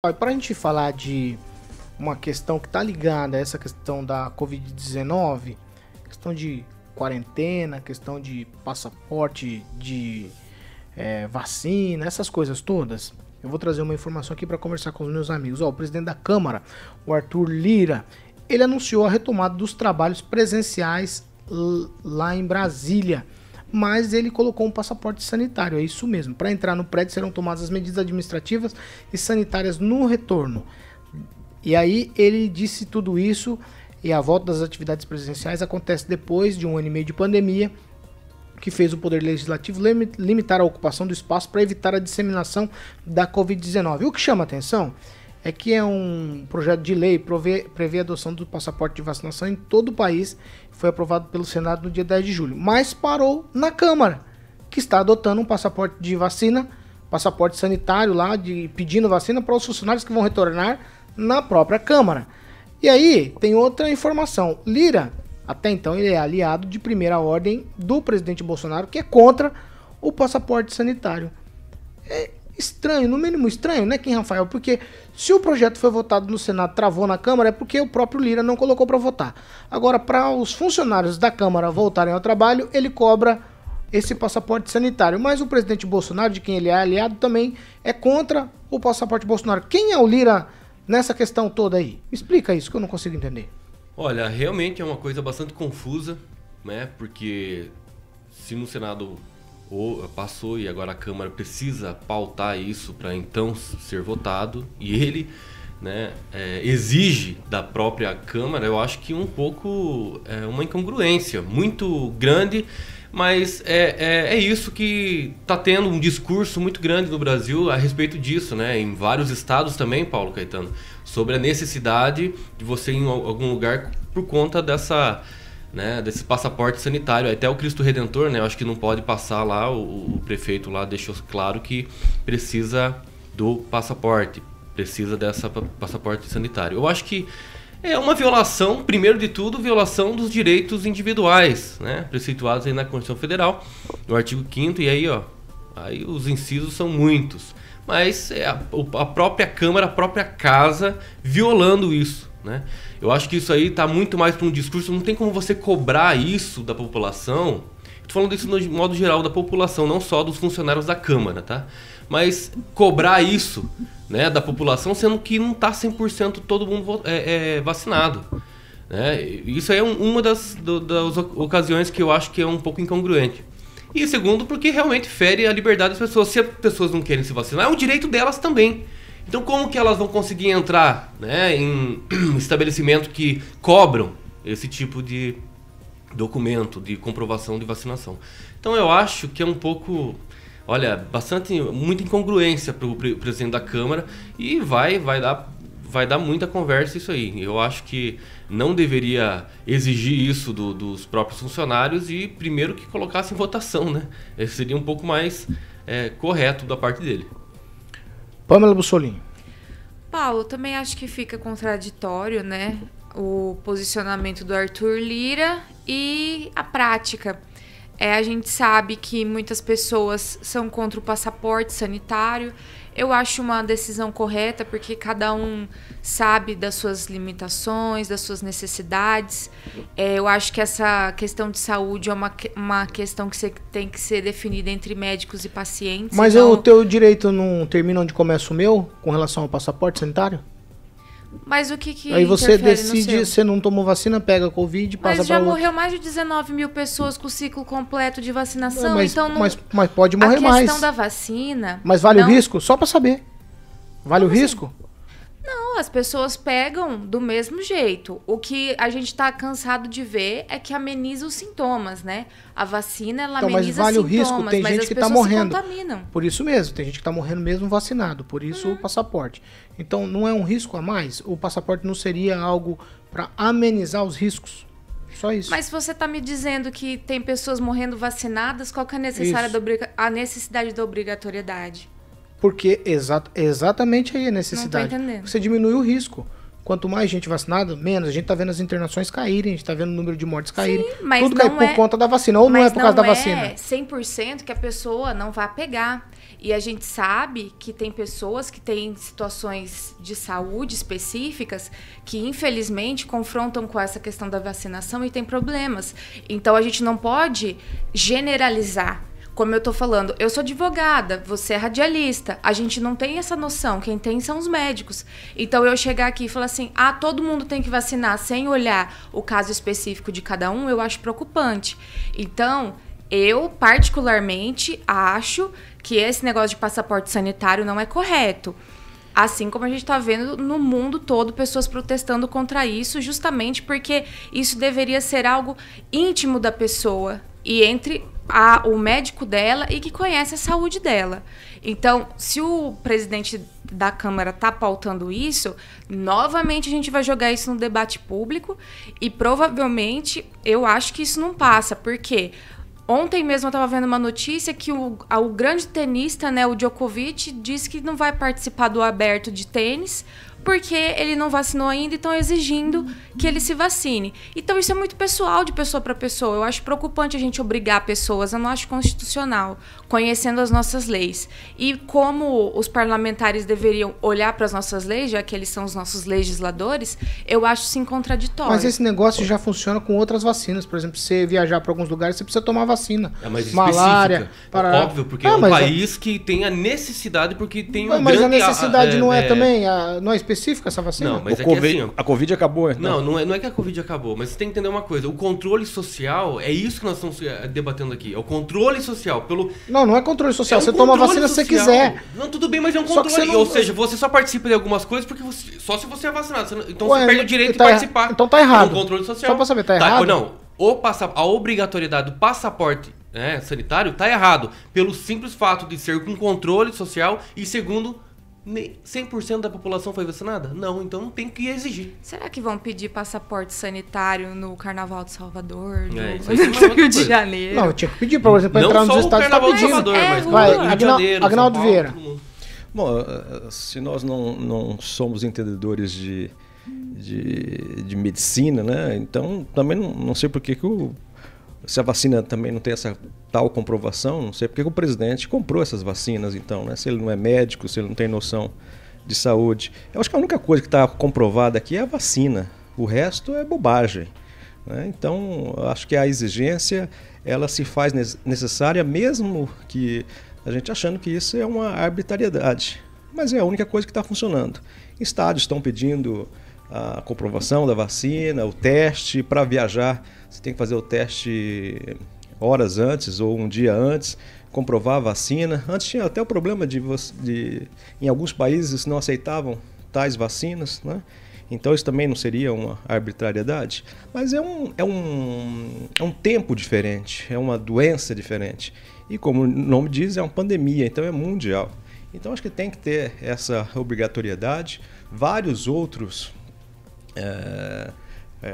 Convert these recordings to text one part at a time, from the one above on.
Para a gente falar de uma questão que está ligada a essa questão da Covid-19, questão de quarentena, questão de passaporte, de vacina, essas coisas todas, eu vou trazer uma informação aqui para conversar com os meus amigos. O presidente da Câmara, o Arthur Lira, ele anunciou a retomada dos trabalhos presenciais lá em Brasília, mas ele colocou um passaporte sanitário, é isso mesmo. Para entrar no prédio serão tomadas as medidas administrativas e sanitárias no retorno. E aí ele disse tudo isso, e a volta das atividades presenciais acontece depois de 1 ano e meio de pandemia, que fez o Poder Legislativo limitar a ocupação do espaço para evitar a disseminação da Covid-19. O que chama atenção é que é um projeto de lei prevê a adoção do passaporte de vacinação em todo o país. Foi aprovado pelo Senado no dia 10 de julho, mas parou na Câmara, que está adotando um passaporte de vacina, passaporte sanitário lá, pedindo vacina para os funcionários que vão retornar na própria Câmara. E aí tem outra informação. Lira, até então, ele é aliado de primeira ordem do presidente Bolsonaro, que é contra o passaporte sanitário. É estranho, no mínimo estranho, né, Kim Rafael? Porque se o projeto foi votado no Senado, travou na Câmara, é porque o próprio Lira não colocou para votar. Agora, para os funcionários da Câmara voltarem ao trabalho, ele cobra esse passaporte sanitário. Mas o presidente Bolsonaro, de quem ele é aliado, também é contra o passaporte Bolsonaro. Quem é o Lira nessa questão toda aí? Me explica isso, que eu não consigo entender. Olha, realmente é uma coisa bastante confusa, né? Porque se no Senado passou e agora a Câmara precisa pautar isso para então ser votado, e ele, né, exige da própria Câmara, eu acho que um pouco uma incongruência muito grande, mas é isso que está tendo um discurso muito grande no Brasil a respeito disso, né? Em vários estados também, Paulo Caetano, sobre a necessidade de você ir em algum lugar por conta desse passaporte sanitário. Até o Cristo Redentor, né? Eu acho que não pode passar lá, o prefeito lá deixou claro que precisa do passaporte, precisa dessa passaporte sanitário. Eu acho que é uma violação, primeiro de tudo, violação dos direitos individuais, né? Preceituados aí na Constituição Federal, no artigo 5º, e aí os incisos são muitos. Mas é a própria Câmara, a própria Casa violando isso, né? Eu acho que isso aí está muito mais para um discurso, não tem como você cobrar isso da população. Estou falando isso no modo geral da população, não só dos funcionários da Câmara, tá? Mas cobrar isso, né, da população, sendo que não está 100% todo mundo vacinado, né? Isso aí é uma das ocasiões que eu acho que é um pouco incongruente. E segundo, porque realmente fere a liberdade das pessoas. Se as pessoas não querem se vacinar, é um direito delas também. Então como que elas vão conseguir entrar, né, em estabelecimento que cobram esse tipo de documento de comprovação de vacinação? Então eu acho que é um pouco, olha, muita incongruência para o presidente da Câmara, e vai dar muita conversa isso aí. Eu acho que não deveria exigir isso dos próprios funcionários e primeiro que colocasse em votação, né? Esse seria um pouco mais correto da parte dele. Pamela Bussolini. Paulo, também acho que fica contraditório, né, o posicionamento do Arthur Lira e a prática. A gente sabe que muitas pessoas são contra o passaporte sanitário. Eu acho uma decisão correta, porque cada um sabe das suas limitações, das suas necessidades. Eu acho que essa questão de saúde é uma questão que tem que ser definida entre médicos e pacientes. Mas então, o teu direito não termina onde começa o meu, com relação ao passaporte sanitário? Mas o que aí você decide, você não tomou vacina, pega a Covid, passa para outro. Mas já morreu mais de 19 mil pessoas com o ciclo completo de vacinação, mas, então não... mas pode morrer mais. A questão da vacina... Mas vale o risco? Só para saber. Vale o risco? Não, as pessoas pegam do mesmo jeito. O que a gente tá cansado de ver é que ameniza os sintomas, né? A vacina, ela ameniza mas vale sintomas, o risco, tem mas gente as que pessoas tá morrendo. se contaminam. Por isso mesmo, tem gente que tá morrendo mesmo vacinado, por isso o passaporte. Então não é um risco a mais? O passaporte não seria algo para amenizar os riscos? Só isso. Mas se você tá me dizendo que tem pessoas morrendo vacinadas, qual que é a necessidade da obrigatoriedade? Porque exatamente aí a necessidade. Não tô entendendo. Você diminui o risco. Quanto mais gente vacinada, menos. A gente tá vendo as internações caírem, a gente tá vendo o número de mortes caírem. Sim, mas tudo cai por conta da vacina, ou não é por causa da vacina? Mas não é 100% que a pessoa não vai pegar. E a gente sabe que tem pessoas que têm situações de saúde específicas que, infelizmente, confrontam com essa questão da vacinação e tem problemas. Então, a gente não pode generalizar. Como eu tô falando, eu sou advogada, você é radialista, a gente não tem essa noção, quem tem são os médicos. Então eu chegar aqui e falar assim, todo mundo tem que vacinar sem olhar o caso específico de cada um, eu acho preocupante. Então, eu particularmente acho que esse negócio de passaporte sanitário não é correto. Assim como a gente está vendo no mundo todo pessoas protestando contra isso, justamente porque isso deveria ser algo íntimo da pessoa e entre o médico dela e que conhece a saúde dela. Então, se o presidente da Câmara está pautando isso, novamente a gente vai jogar isso no debate público e provavelmente eu acho que isso não passa, porque ontem mesmo eu estava vendo uma notícia que o grande tenista, né, o Djokovic, disse que não vai participar do aberto de tênis porque ele não vacinou ainda e estão exigindo que ele se vacine. Então isso é muito pessoal, de pessoa para pessoa. Eu acho preocupante a gente obrigar pessoas, eu não acho constitucional, conhecendo as nossas leis. E como os parlamentares deveriam olhar para as nossas leis, já que eles são os nossos legisladores, eu acho sim contraditório. Mas esse negócio já funciona com outras vacinas. Por exemplo, se você viajar para alguns lugares, você precisa tomar vacina. Mas malária, para... Óbvio, porque é um país que tem a necessidade, porque tem um mas grande... a necessidade não é também, não é específica essa vacina? Não, mas assim, a Covid acabou. Então. Não é que a Covid acabou, mas você tem que entender uma coisa. O controle social, é isso que nós estamos debatendo aqui. É o controle social. Não é controle social. Você toma a vacina se você quiser. Não, tudo bem, mas é um controle. Ou seja, você só participa de algumas coisas porque só se você é vacinado. Então você perde o direito de participar. Então tá errado. É um controle social. Só pra saber, tá errado? Não, a obrigatoriedade do passaporte sanitário tá errado. Pelo simples fato de ser com controle social e segundo... 100% da população foi vacinada? Não, então não tem que exigir. Será que vão pedir passaporte sanitário no Carnaval de Salvador, no Rio de Janeiro? Não, eu tinha que pedir pra, por exemplo, entrar nos estados. Carnaval de Salvador, mas Rio de Janeiro, Agnaldo Vieira. Bom, se nós não somos entendedores de medicina, né? Então também não sei por que se a vacina também não tem essa tal comprovação, não sei porque que o presidente comprou essas vacinas, então, né? Se ele não é médico, se ele não tem noção de saúde. Eu acho que a única coisa que está comprovada aqui é a vacina. O resto é bobagem, né? Então, acho que a exigência, ela se faz necessária, mesmo que a gente achando que isso é uma arbitrariedade. Mas é a única coisa que está funcionando. Estádios estão pedindo a comprovação da vacina, o teste. Para viajar, você tem que fazer o teste horas antes ou um dia antes, comprovar a vacina. Antes tinha até o problema em alguns países não aceitavam tais vacinas, né? Então isso também não seria uma arbitrariedade. Mas é um tempo diferente, é uma doença diferente. E como o nome diz, é uma pandemia, então é mundial. Então acho que tem que ter essa obrigatoriedade. Vários outros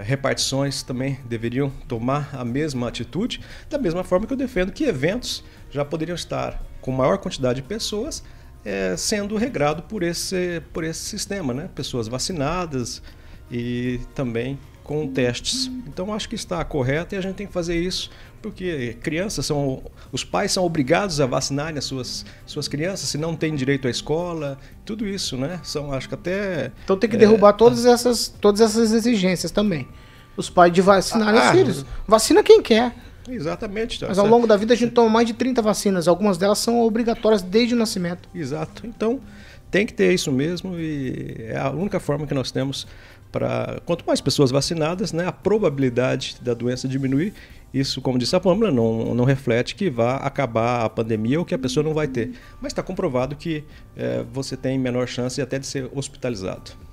repartições também deveriam tomar a mesma atitude, da mesma forma que eu defendo que eventos já poderiam estar com maior quantidade de pessoas sendo regrado por esse sistema, né? Pessoas vacinadas e também com testes. Então acho que está correto e a gente tem que fazer isso porque os pais são obrigados a vacinarem as suas crianças, se não têm direito à escola, tudo isso, né? Acho que até... Então tem que derrubar todas essas exigências também. Os pais de vacinarem os filhos. Vacina quem quer. Exatamente. Tá. Mas ao longo da vida a gente toma mais de 30 vacinas, algumas delas são obrigatórias desde o nascimento. Exato. Então tem que ter isso mesmo e é a única forma que nós temos para... Quanto mais pessoas vacinadas, né, a probabilidade da doença diminuir. Isso, como disse a Pâmela, não reflete que vá acabar a pandemia ou que a pessoa não vai ter. Mas está comprovado que você tem menor chance até de ser hospitalizado.